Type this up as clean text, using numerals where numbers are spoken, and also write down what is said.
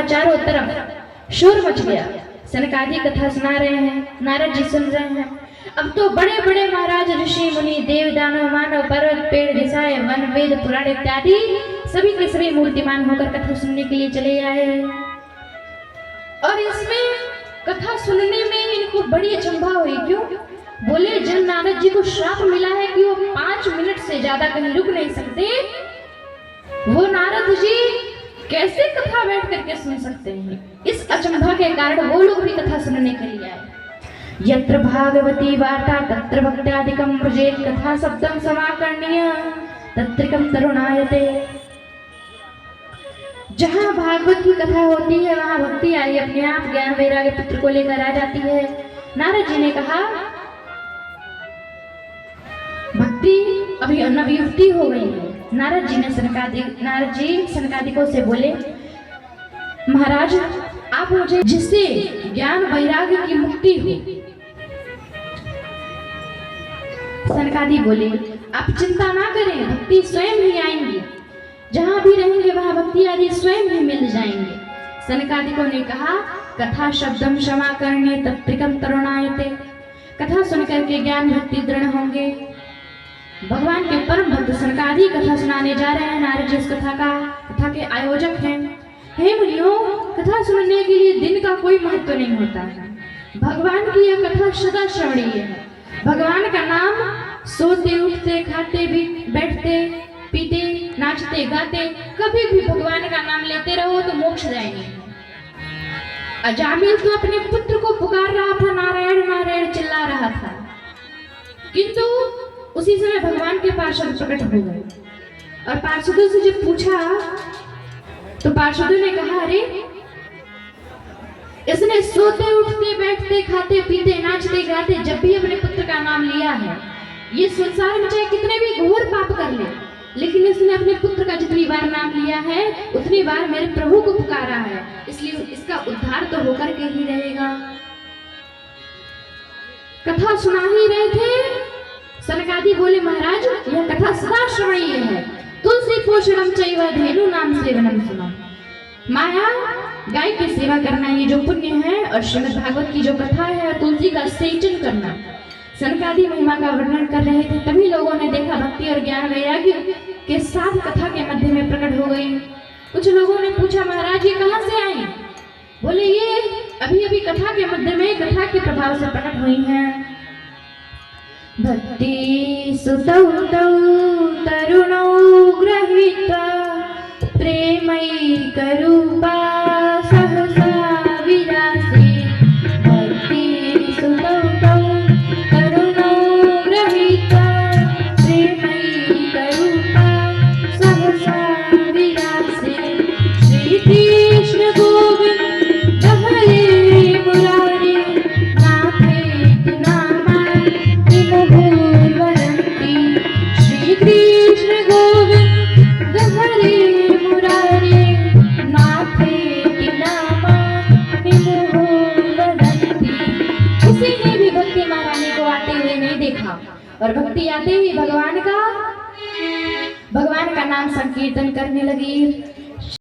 चारों तरफ शोर मच गया। सनकादि कथा सुना रहे हैं, नारद जी सुन रहे हैं। अब तो बड़े बड़े महाराज, ऋषि मुनि, देव दानव, मानव, पर्वत, पेड़, दिशाएं, वन, वेद, पुराण इत्यादि सभी के सभी मूर्तिमान होकर कथा सुनने के लिए चले आए। और इसमें कथा सुनने में इनको बड़ी अचंभा हुई। क्यों? बोले जब नारद जी को श्राप मिला है कि वो 5 मिनट से ज्यादा कहीं रुक नहीं सकते, वो नारद जी कैसे कथा बैठ करके सुन सकते हैं? इस अचंभा के कारण वो लोग भी कथा सुनने के लिए आए। यत्र भागवती वार्ता तत्र भक्त्यादिकं व्रजेत कथा शब्दं समाकर्ण्य तत्रिकं तरुणायते। जहाँ भागवत की कथा होती है वहाँ भक्ति आई अपने आप ज्ञान वैराग्य पुत्र को लेकर आ जाती है। नारद जी ने कहा भक्ति अभी अनभियुक्ति हो गई है। नारद जी सनकादिकों से बोले महाराज आप मुझे जिससे ज्ञान वैराग्य की मुक्ति हो। सनकादि बोले आप चिंता ना करें, भक्ति स्वयं ही आएंगी, जहां भी रहेंगे वहां भक्ति आदि स्वयं ही मिल जाएंगे। सनकादिकों ने कहा कथा शब्दम क्षमा करने तत्रिकम तरुणायते। कथा सुनकर के ज्ञान भक्ति दृढ़ होंगे। भगवान के परम भक्त सनकादि कथा सुनाने जा रहे हैं। नारद जी इस कथा के आयोजक हैं। हे मुनियों, कथा सुनने के लिए दिन का कोई महत्व नहीं होता है। भगवान की यह कथा सदा श्रवणीय है। भगवान का नाम सोते उठते खाते भी बैठते पीते नाचते गाते कभी भी भगवान का नाम लेते रहो तो मोक्ष जाएंगे। अजामिल तो अपने पुत्र को पुकार रहा था, नारायण नारायण चिल्ला रहा था, किंतु उसी समय भगवान के पार्षद प्रकट हो गए और पार्षदों से जब पूछा तो पार्षदों ने कहा अरे इसने सोते उठते बैठते खाते पीते नाचते गाते जब भी अपने पुत्र का नाम लिया है, ये संसार में चाहे कितने भी घोर पाप कर ले, लेकिन इसने अपने पुत्र का जितनी बार नाम लिया है उतनी बार मेरे प्रभु को पुकारा है, इसलिए इसका उद्धार तो होकर के ही रहेगा। कथा सुना ही रहे थे। सनकादि बोले महाराज यह कथा सदा श्रवणीय है। तुलसी पोषणम चैव धेनु नाम सेवनम सुना। माया गाय की सेवा करना ये जो पुण्य है, और श्रीमद् भागवत की जो कथा है और तुलसी का सेचन करना। सनकादि महिमा का वर्णन कर रहे थे, तभी लोगों ने देखा भक्ति और ज्ञान वैराग्य के साथ कथा के मध्य में प्रकट हो गई। कुछ लोगों ने पूछा महाराज ये कहाँ से आई? बोले ये अभी अभी कथा के मध्य में कथा के प्रभाव से प्रकट हुई हैं। भक्ति सुतौ तौ तरुणौ गृहीत्वा प्रेमैकरूपा सहसा विरासे। भक्ति सुतौ तौ तरुणौ गृहीत्वा प्रेमैकरूपा सहसा विरासे। श्री कृष्ण गोविंद हरे मुरारे नाथेति नामानि मुहुर्वदन्ति। श्री कृष्ण गोविंद हरे मुरारे नाथेति नामानि मुहुर्वदन्ति। किसी ने भी भक्ति महारानी को आते हुए नहीं देखा, और भक्ति आते ही भगवान का नाम संकीर्तन करने लगी।